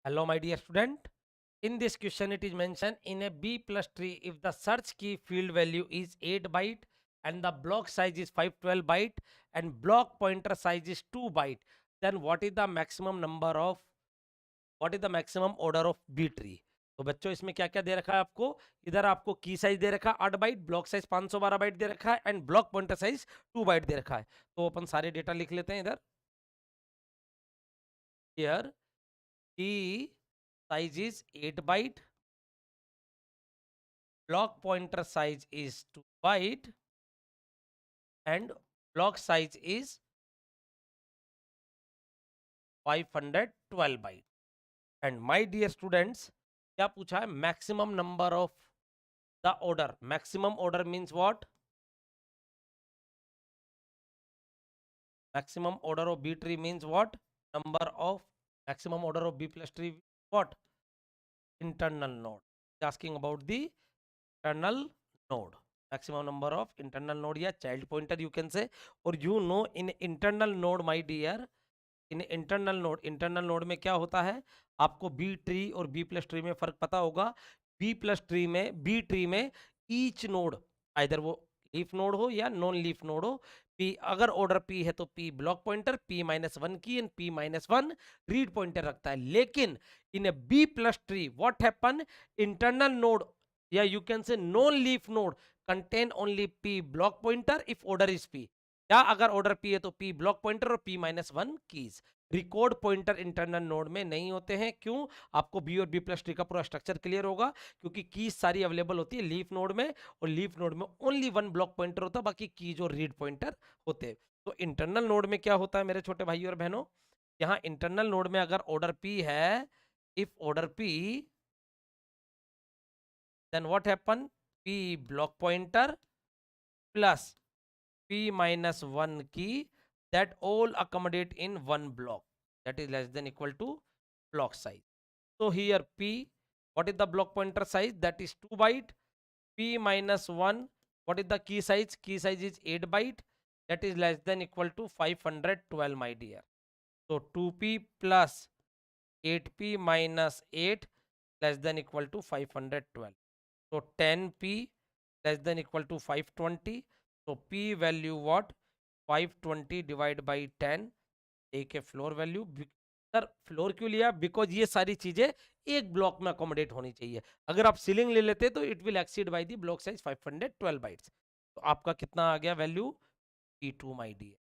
Hello, my dear student. In this question, it is mentioned in a B plus tree, if the search key field value is 8 byte and the block size is 512 byte and block pointer size is 2 byte, then what is the maximum order of B tree? तो बच्चों इसमें क्या क्या दे रखा है आपको? इधर आपको की साइज दे रखा है 8 बाइट, ब्लॉक साइज 512 बाइट दे रखा है and block pointer size 2 byte दे रखा है. तो अपन सारे डेटा लिख लेते हैं इधर. हियर की size is 8 byte, block pointer size is 2 byte and block size is 512 byte. And my dear students, क्या पूछा है? Maximum number of the order. Maximum order means what? Maximum order of B tree means what? Maximum order of B plus tree, what? Internal node. Asking about the internal node. Maximum number of internal node या child pointer you can say. और you know in internal node, my dear, in internal node में क्या होता है? आपको B tree और B plus tree में फर्क पता होगा. बी ट्री में ईच नोड, आइदर वो लीफ नोड हो या नॉन लीफ नोड हो, पी अगर ऑर्डर पी है तो पी ब्लॉक पॉइंटर, p-1 की एंड p-1 रीड पॉइंटर रखता है. लेकिन in B plus tree what happen, internal node या you can say non leaf node contain only p block pointer if order is p. या अगर order p है तो p block pointer और p-1 keys. Record pointer internal node में नहीं होते हैं. क्यों? आपको बी और बी प्लस ट्री का पूरा स्ट्रक्चर क्लियर होगा, क्योंकि कीज सारी अवेलेबल होती है लीफ नोड में, और लीफ नोड में ओनली 1 ब्लॉक पॉइंटर होता है, बाकी कीज और रीड पॉइंटर होते हैं. तो इंटरनल नोड में क्या होता है मेरे छोटे भाई और बहनों? यहाँ इंटरनल नोड में अगर ऑर्डर p है, if order p, then what happen? p block pointer plus p-1 key, that all accommodate in one block, that is less than equal to block size. So here p, what is the block pointer size? That is 2 byte. p-1, what is the key size? Key size is 8 byte, that is less than equal to 512, my dear. So 2p plus 8p minus 8 less than equal to 512. So 10p less than equal to 520. So p value what? 520 divided by 10. एक है floor value. Sir floor क्यों लिया? Because ये सारी चीजें एक block में accommodate होनी चाहिए. अगर आप सीलिंग ले लेते तो it will exceed by the block size 512 bytes. तो आपका कितना आ गया value? p2, my dear.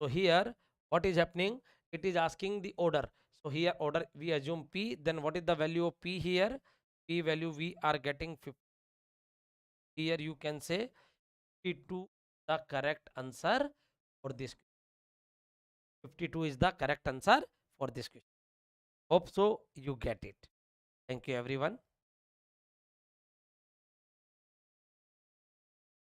So here what is happening? It is asking the order. So here order we assume p, then what is the value of p here? P value we are getting 50. Here you can say 52 the correct answer for this. 52 is the correct answer for this question. Hope so you get it. Thank you everyone.